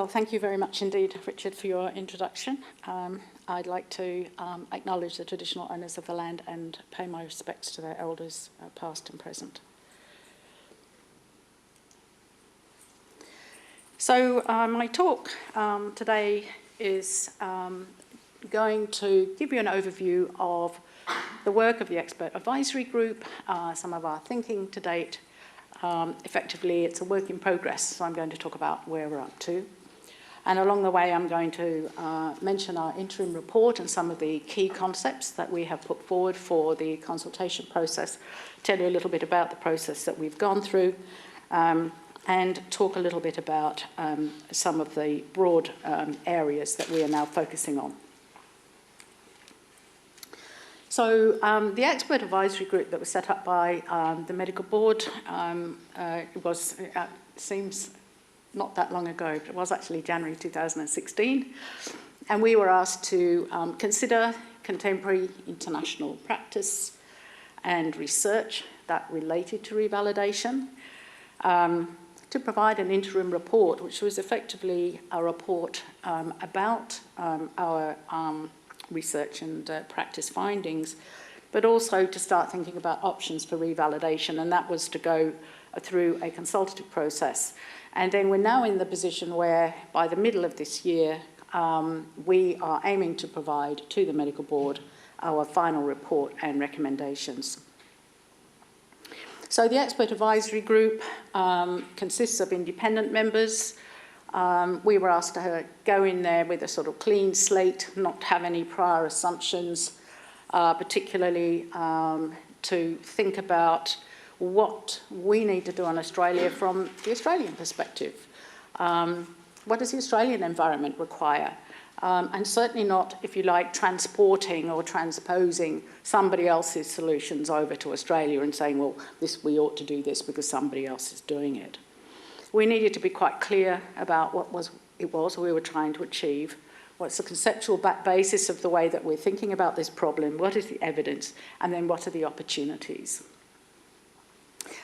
Well, thank you very much indeed, Richard, for your introduction. I'd like to acknowledge the traditional owners of the land and pay my respects to their elders, past and present. So my talk today is going to give you an overview of the work of the Expert Advisory Group, some of our thinking to date. Effectively, it's a work in progress, so I'm going to talk about where we're up to. And along the way, I'm going to mention our interim report and some of the key concepts that we have put forward for the consultation process, tell you a little bit about the process that we've gone through, and talk a little bit about some of the broad areas that we are now focusing on. So the Expert Advisory Group that was set up by the Medical Board seems not that long ago, but it was actually January 2016. And we were asked to consider contemporary international practice and research that related to revalidation, to provide an interim report, which was effectively a report about our research and practice findings, but also to start thinking about options for revalidation, and that was to go through a consultative process. And then we're now in the position where, by the middle of this year, we are aiming to provide to the Medical Board our final report and recommendations. So the Expert Advisory Group consists of independent members. We were asked to go in there with a sort of clean slate, not have any prior assumptions, particularly to think about what we need to do in Australia from the Australian perspective. What does the Australian environment require? And certainly not, if you like, transporting or transposing somebody else's solutions over to Australia and saying, well, we ought to do this because somebody else is doing it. We needed to be quite clear about what we were trying to achieve, what's the conceptual basis of the way that we're thinking about this problem, what is the evidence, and then what are the opportunities.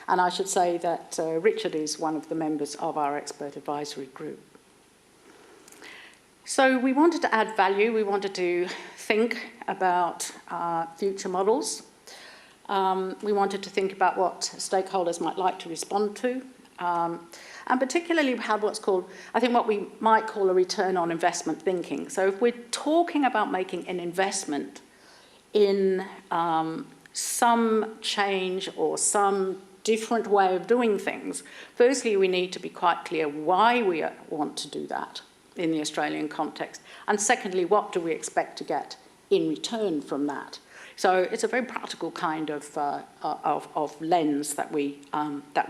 And I should say that Richard is one of the members of our Expert Advisory Group. So we wanted to add value, we wanted to think about future models. We wanted to think about what stakeholders might like to respond to. And particularly have what's called, I think what we might call a return on investment thinking. So if we're talking about making an investment in some change or some different way of doing things, firstly we need to be quite clear why we want to do that in the Australian context. And secondly, what do we expect to get in return from that? So it's a very practical kind of lens that we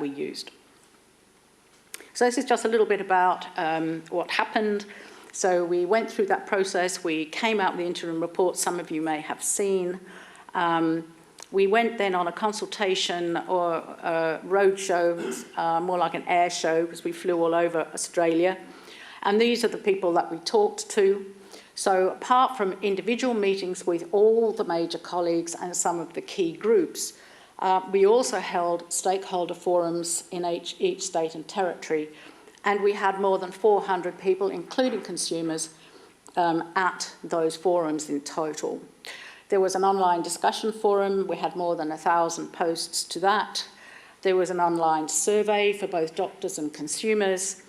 used. So this is just a little bit about what happened. So we went through that process. We came out with the interim report, some of you may have seen. We went then on a consultation or a road show, more like an air show, because we flew all over Australia. And these are the people that we talked to. So apart from individual meetings with all the major colleagues and some of the key groups, we also held stakeholder forums in each state and territory, and we had more than 400 people, including consumers, at those forums in total. There was an online discussion forum. We had more than 1,000 posts to that. There was an online survey for both doctors and consumers.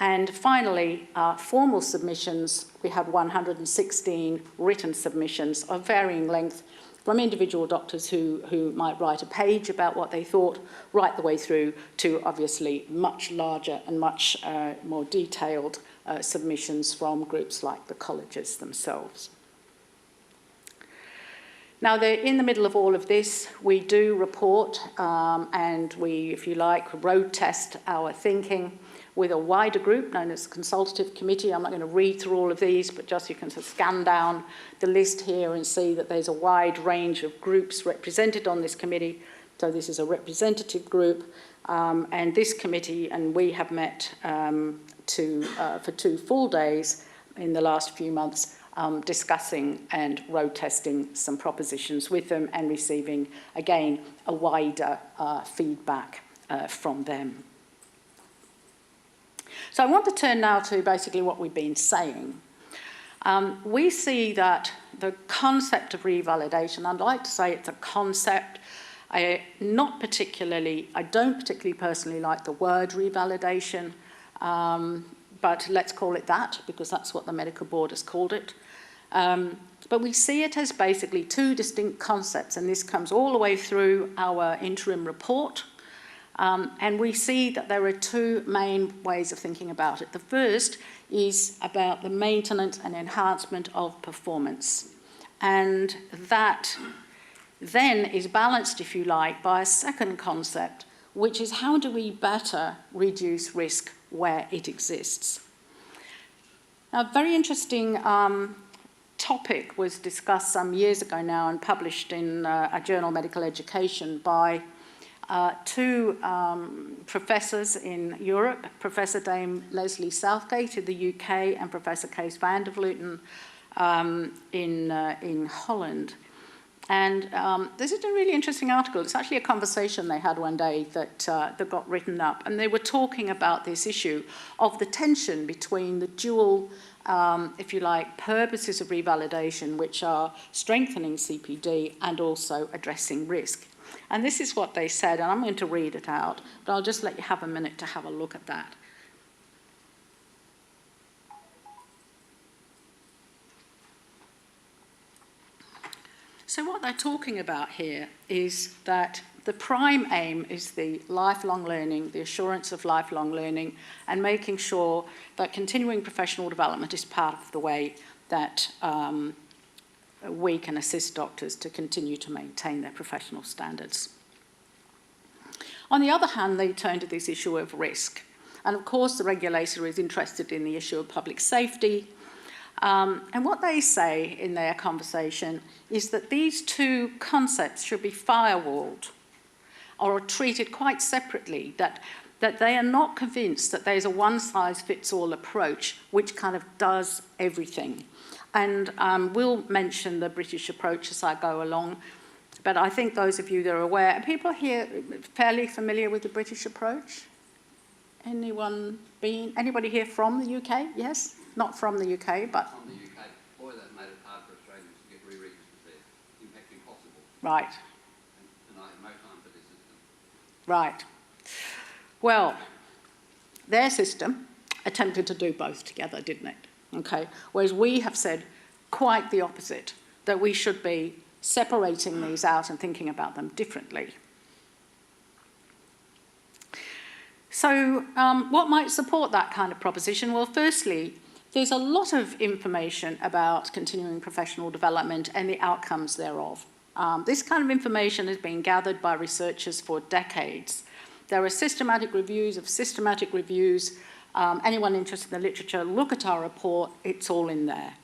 And finally, formal submissions, we had 116 written submissions of varying length, from individual doctors who might write a page about what they thought, right the way through to obviously much larger and much more detailed submissions from groups like the colleges themselves. Now, in the middle of all of this, we do report and we, if you like, road test our thinking with a wider group known as the Consultative Committee. I'm not going to read through all of these, but just you can sort of scan down the list here and see that there's a wide range of groups represented on this committee. So this is a representative group, and this committee and we have met for 2 full days in the last few months, discussing and road testing some propositions with them and receiving, again, a wider feedback from them. So I want to turn now to basically what we've been saying. We see that the concept of revalidation, I'd like to say it's a concept. I don't particularly personally like the word revalidation, but let's call it that because that's what the medical board has called it. But we see it as basically two distinct concepts, and this comes all the way through our interim report. And we see that there are two main ways of thinking about it. The first is about the maintenance and enhancement of performance. And that then is balanced, if you like, by a second concept, which is how do we better reduce risk where it exists. Now, a very interesting topic was discussed some years ago now and published in a journal, Medical Education, by two professors in Europe, Professor Dame Leslie Southgate in the UK and Professor Kees van der Vleuten in Holland. And this is a really interesting article. It's actually a conversation they had one day that got written up. And they were talking about this issue of the tension between the dual, if you like, purposes of revalidation, which are strengthening CPD and also addressing risk. And this is what they said, and I'm going to read it out, but I'll just let you have a minute to have a look at that. So what they're talking about here is that the prime aim is the lifelong learning, the assurance of lifelong learning, and making sure that continuing professional development is part of the way that we can assist doctors to continue to maintain their professional standards. On the other hand, they turn to this issue of risk. And of course, the regulator is interested in the issue of public safety. And what they say in their conversation is that these two concepts should be firewalled or treated quite separately, that they are not convinced that there's a one-size-fits-all approach which kind of does everything. And we'll mention the British approach as I go along, but I think those of you that are aware, are people here fairly familiar with the British approach? Anybody here from the UK? Yes? Not from the UK, but... From the UK. Boy, that made it hard for Australians to get re-registered there. In fact, impossible. Right. And I have no time for this system. Right. Well, their system attempted to do both together, didn't it? Okay. Whereas we have said quite the opposite, that we should be separating these out and thinking about them differently. So what might support that kind of proposition? Well, firstly, there's a lot of information about continuing professional development and the outcomes thereof. This kind of information has been gathered by researchers for decades. There are systematic reviews of systematic reviews. Anyone interested in the literature, look at our report, it's all in there.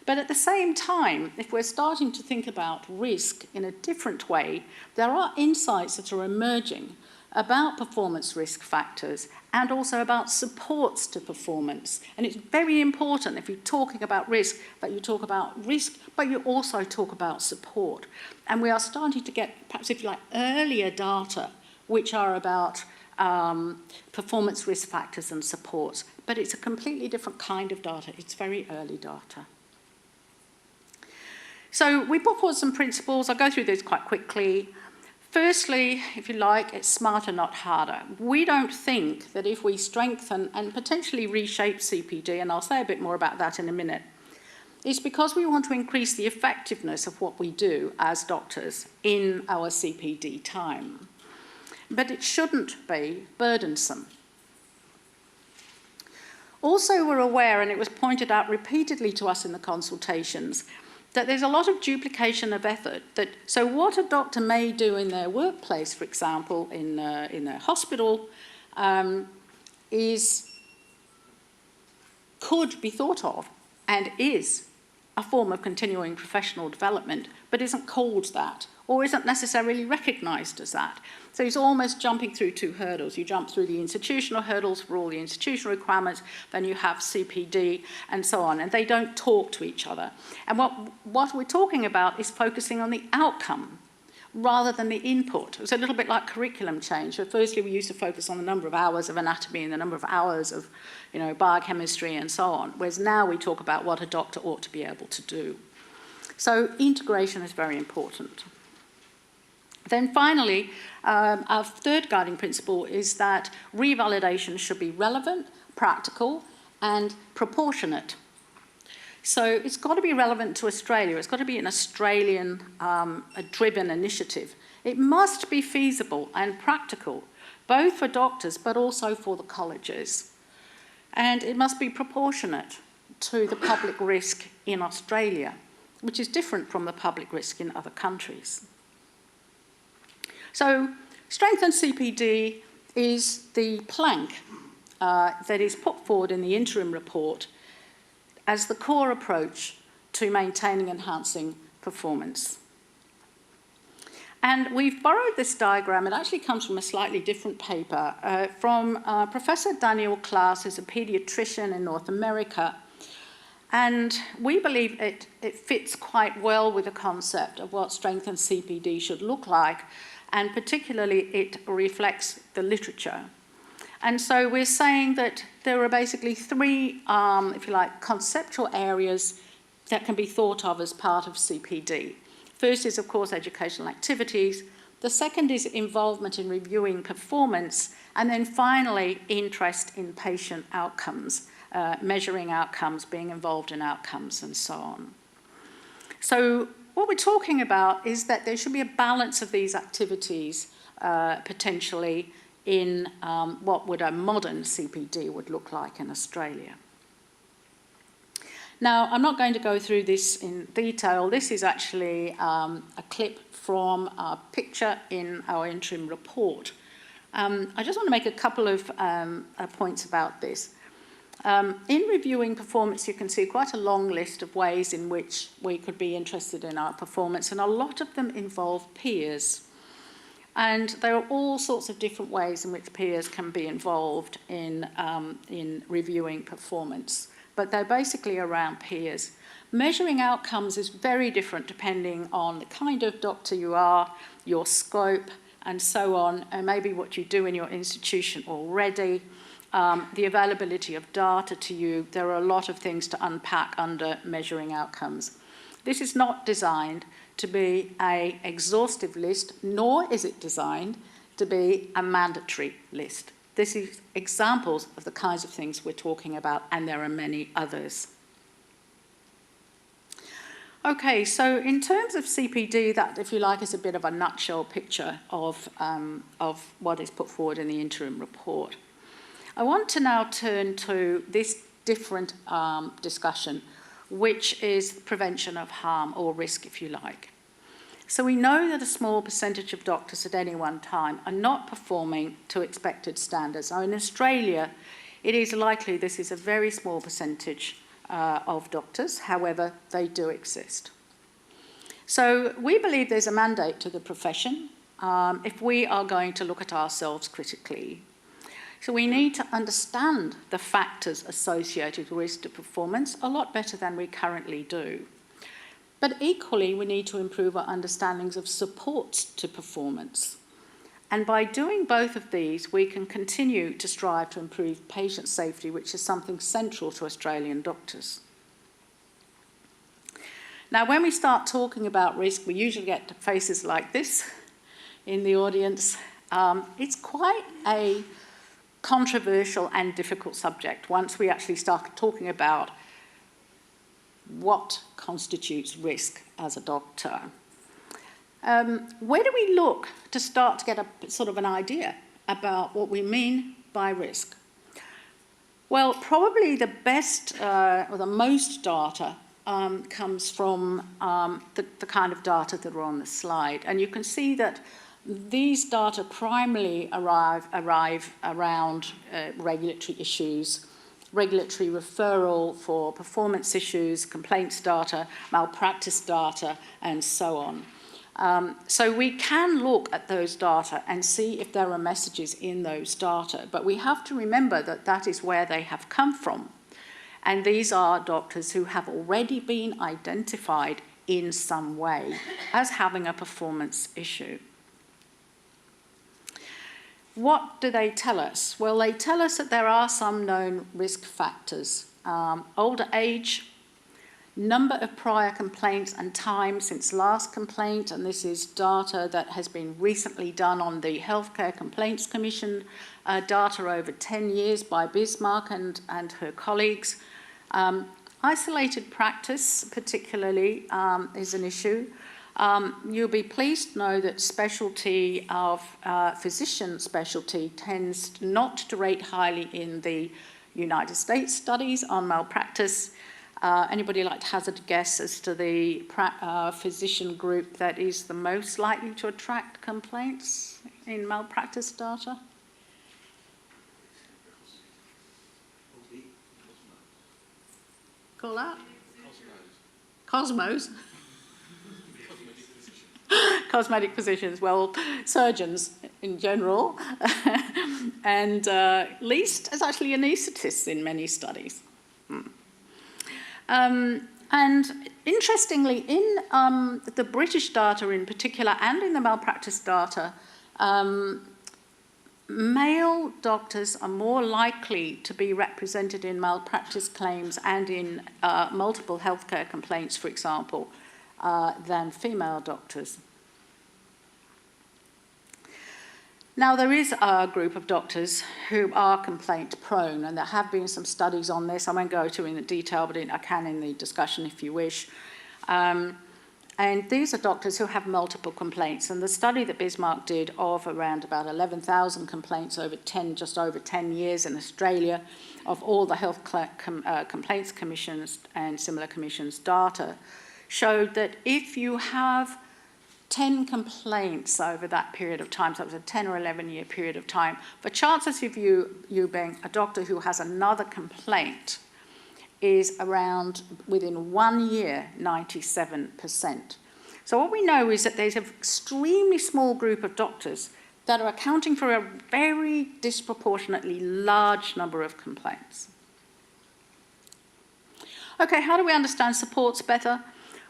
But at the same time, if we're starting to think about risk in a different way, there are insights that are emerging about performance risk factors and also about supports to performance. And it's very important if you're talking about risk, that you talk about risk, but you also talk about support. And we are starting to get, perhaps if you like, earlier data which are about performance risk factors and supports. But it's a completely different kind of data. It's very early data. So we put forward some principles. I'll go through these quite quickly. Firstly, if you like, it's smarter, not harder. We don't think that if we strengthen and potentially reshape CPD, and I'll say a bit more about that in a minute, it's because we want to increase the effectiveness of what we do as doctors in our CPD time. But it shouldn't be burdensome. Also, we're aware, and it was pointed out repeatedly to us in the consultations, that there's a lot of duplication of effort. So what a doctor may do in their workplace, for example, in their hospital, could be thought of and is a form of continuing professional development, but isn't called that or isn't necessarily recognised as that. So it's almost jumping through two hurdles. You jump through the institutional hurdles for all the institutional requirements, then you have CPD and so on, and they don't talk to each other. And what we're talking about is focusing on the outcome rather than the input. It was a little bit like curriculum change. So firstly, we used to focus on the number of hours of anatomy and the number of hours of, biochemistry and so on, whereas now we talk about what a doctor ought to be able to do. So integration is very important. Then finally, our third guiding principle is that revalidation should be relevant, practical, and proportionate. So it's got to be relevant to Australia. It's got to be an Australian-driven initiative. It must be feasible and practical, both for doctors but also for the colleges. And it must be proportionate to the public risk in Australia, which is different from the public risk in other countries. So strengthened CPD is the plank that is put forward in the interim report as the core approach to maintaining and enhancing performance. And we've borrowed this diagram. It actually comes from a slightly different paper from Professor Daniel Klaas, who's a paediatrician in North America. And we believe it fits quite well with the concept of what strengthened CPD should look like, and particularly it reflects the literature. And so we're saying that there are basically three, if you like, conceptual areas that can be thought of as part of CPD. First is, of course, educational activities. The second is involvement in reviewing performance. And then finally, interest in patient outcomes, measuring outcomes, being involved in outcomes, and so on. So what we're talking about is that there should be a balance of these activities, potentially, in what would a modern CPD would look like in Australia. Now, I'm not going to go through this in detail. This is actually a clip from a picture in our interim report. I just want to make a couple of points about this. In reviewing performance, you can see quite a long list of ways in which we could be interested in our performance, and a lot of them involve peers. And there are all sorts of different ways in which peers can be involved in reviewing performance, but they're basically around peers. Measuring outcomes is very different depending on the kind of doctor you are, your scope, and so on, and maybe what you do in your institution already, the availability of data to you. There are a lot of things to unpack under measuring outcomes. This is not designed to be an exhaustive list, nor is it designed to be a mandatory list. This is examples of the kinds of things we're talking about, and there are many others. Okay, so in terms of CPD, that, if you like, is a bit of a nutshell picture of what is put forward in the interim report. I want to now turn to this different discussion, which is prevention of harm or risk, if you like. So we know that a small percentage of doctors at any one time are not performing to expected standards. Now, in Australia, it is likely this is a very small percentage of doctors. However, they do exist. So we believe there's a mandate to the profession if we are going to look at ourselves critically. So we need to understand the factors associated with risk to performance a lot better than we currently do. But equally, we need to improve our understandings of supports to performance. And by doing both of these, we can continue to strive to improve patient safety, which is something central to Australian doctors. Now, when we start talking about risk, we usually get faces like this in the audience. It's quite a controversial and difficult subject once we actually start talking about what constitutes risk as a doctor. Where do we look to start to get a sort of an idea about what we mean by risk? Well, probably the best or the most data comes from the kind of data that are on the slide. And you can see that these data primarily arrive around regulatory issues, regulatory referral for performance issues, complaints data, malpractice data, and so on. So we can look at those data and see if there are messages in those data, but we have to remember that that is where they have come from. And these are doctors who have already been identified in some way as having a performance issue. What do they tell us? Well, they tell us that there are some known risk factors. Older age, number of prior complaints and time since last complaint, and this is data that has been recently done on the Healthcare Complaints Commission, data over 10 years by Bismarck and her colleagues. Isolated practice, particularly, is an issue. You'll be pleased to know that specialty of physician specialty tends not to rate highly in the United States studies on malpractice. Anybody like to hazard a guess as to the physician group that is the most likely to attract complaints in malpractice data? Call that? Cosmos. Cosmetic physicians, well, surgeons in general, and least is actually anaesthetists in many studies. And interestingly, in the British data in particular, and in the malpractice data, male doctors are more likely to be represented in malpractice claims and in multiple healthcare complaints, for example, than female doctors. Now, there is a group of doctors who are complaint prone, and there have been some studies on this. I won't go into in the detail, but I can in the discussion if you wish. And these are doctors who have multiple complaints. And the study that Bismarck did of around about 11,000 complaints over just over 10 years in Australia of all the health complaints commissions and similar commissions data showed that if you have 10 complaints over that period of time, so it was a 10 or 11 year period of time, the chances of you being a doctor who has another complaint is around, within 1 year, 97%. So what we know is that there's an extremely small group of doctors that are accounting for a very disproportionately large number of complaints. Okay, how do we understand supports better?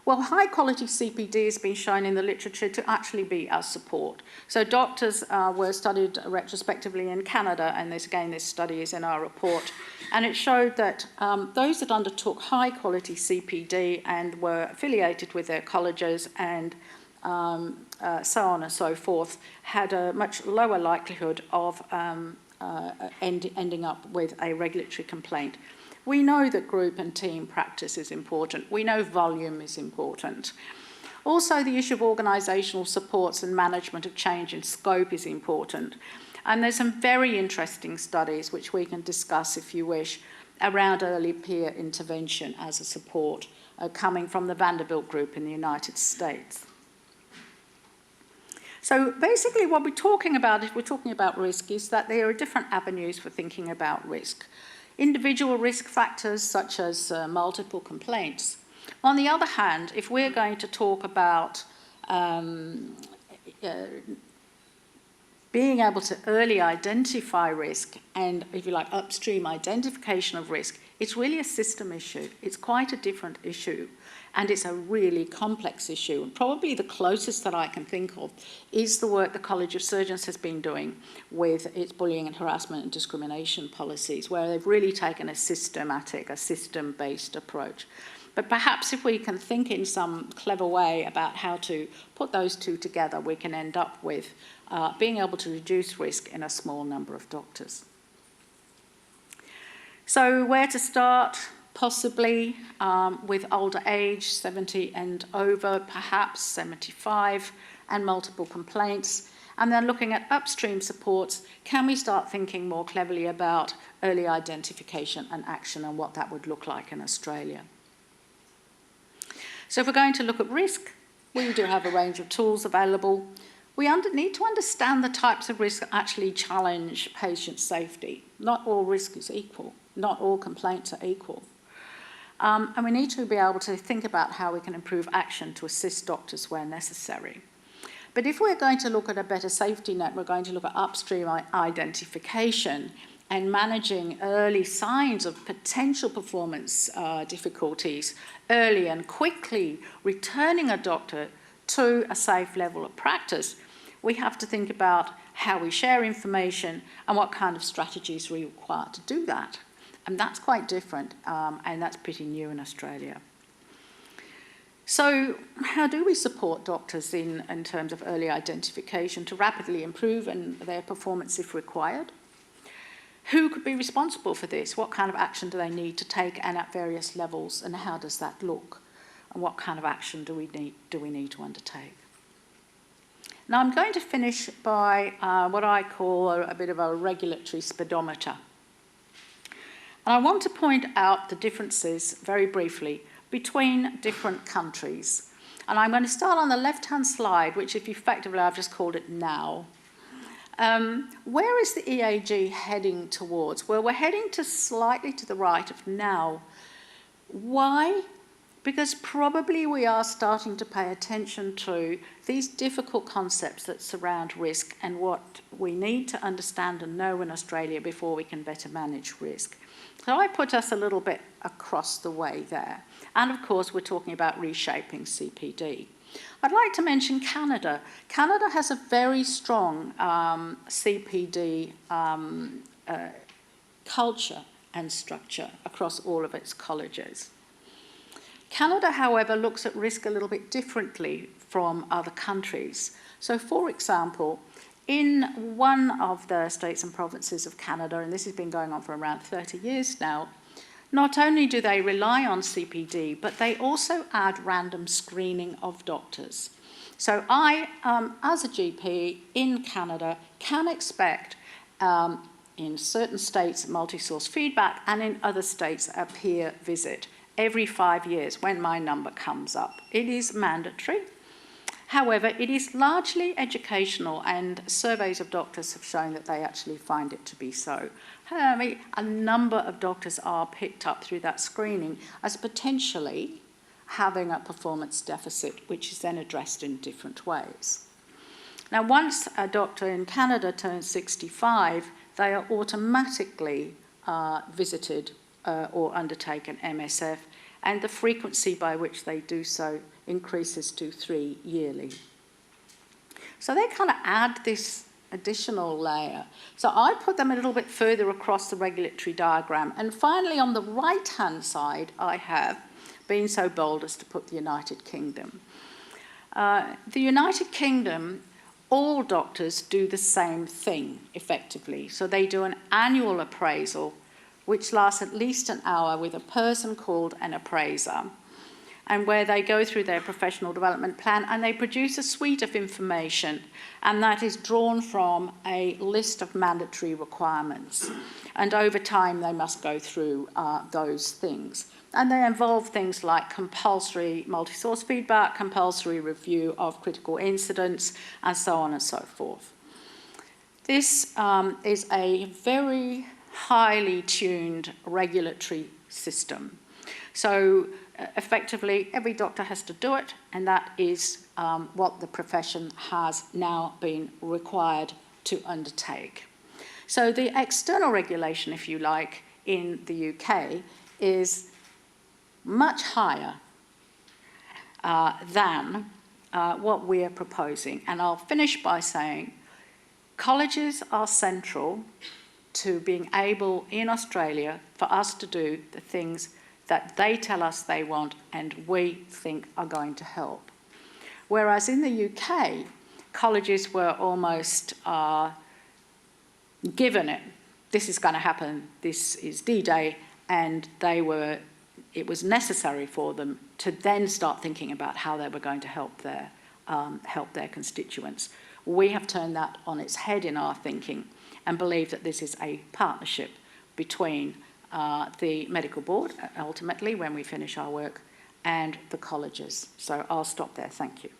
Well, high-quality CPD has been shown in the literature to actually be a support. So doctors were studied retrospectively in Canada, and this study is in our report, and it showed that those that undertook high-quality CPD and were affiliated with their colleges and so on and so forth had a much lower likelihood of ending up with a regulatory complaint. We know that group and team practice is important. We know volume is important. Also, the issue of organisational supports and management of change in scope is important. And there's some very interesting studies, which we can discuss if you wish, around early peer intervention as a support, coming from the Vanderbilt group in the United States. So basically what we're talking about, if we're talking about risk, is that there are different avenues for thinking about risk. Individual risk factors such as multiple complaints. On the other hand, if we're going to talk about being able to early identify risk and, if you like, upstream identification of risk, it's really a system issue. It's quite a different issue, and it's a really complex issue. And probably the closest that I can think of is the work the College of Surgeons has been doing with its bullying and harassment and discrimination policies, where they've really taken a system-based approach. But perhaps if we can think in some clever way about how to put those two together, we can end up with being able to reduce risk in a small number of doctors. So where to start? Possibly with older age, 70 and over, perhaps 75, and multiple complaints. And then looking at upstream supports, can we start thinking more cleverly about early identification and action and what that would look like in Australia? So if we're going to look at risk, we do have a range of tools available. We need to understand the types of risk that actually challenge patient safety. Not all risk is equal. Not all complaints are equal. And we need to be able to think about how we can improve action to assist doctors where necessary. But if we're going to look at a better safety net, we're going to look at upstream identification, and managing early signs of potential performance difficulties early and quickly returning a doctor to a safe level of practice, we have to think about how we share information and what kind of strategies we require to do that. And that's quite different, and that's pretty new in Australia. So how do we support doctors in terms of early identification to rapidly improve their performance if required? Who could be responsible for this? What kind of action do they need to take, and at various levels, and how does that look? And what kind of action do we need to undertake? Now I'm going to finish by what I call a bit of a regulatory speedometer. And I want to point out the differences, very briefly, between different countries. And I'm going to start on the left-hand slide, which if effectively I've just called it now. Where is the EAG heading towards? Well, we're heading to slightly to the right of now. Why? Because probably we are starting to pay attention to these difficult concepts that surround risk and what we need to understand and know in Australia before we can better manage risk. So I put us a little bit across the way there. And of course, we're talking about reshaping CPD. I'd like to mention Canada. Canada has a very strong CPD culture and structure across all of its colleges. Canada, however, looks at risk a little bit differently from other countries. So, for example, in one of the states and provinces of Canada, and this has been going on for around 30 years now, not only do they rely on CPD, but they also add random screening of doctors. So I, as a GP in Canada, can expect in certain states multi-source feedback and in other states a peer visit every 5 years when my number comes up. It is mandatory. However, it is largely educational, and surveys of doctors have shown that they actually find it to be so. A number of doctors are picked up through that screening as potentially having a performance deficit, which is then addressed in different ways. Now, once a doctor in Canada turns 65, they are automatically visited or undertake an MSF, and the frequency by which they do so increases to 3 yearly. So they kind of add this additional layer. So I put them a little bit further across the regulatory diagram. And finally, on the right-hand side, I have been so bold as to put the United Kingdom. The United Kingdom, all doctors do the same thing, effectively. So they do an annual appraisal, which lasts at least an hour with a person called an appraiser, and where they go through their professional development plan and they produce a suite of information, and that is drawn from a list of mandatory requirements. And over time, they must go through those things. And they involve things like compulsory multi-source feedback, compulsory review of critical incidents, and so on and so forth. This is a very highly tuned regulatory system. So effectively, every doctor has to do it, and that is what the profession has now been required to undertake. So the external regulation, if you like, in the UK is much higher than what we are proposing. And I'll finish by saying colleges are central to being able in Australia for us to do the things that they tell us they want and we think are going to help. Whereas in the UK, colleges were almost given it. This is going to happen, this is D-Day, and it was necessary for them to then start thinking about how they were going to help their constituents. We have turned that on its head in our thinking and believe that this is a partnership between the medical board, ultimately, when we finish our work, and the colleges. So I'll stop there. Thank you.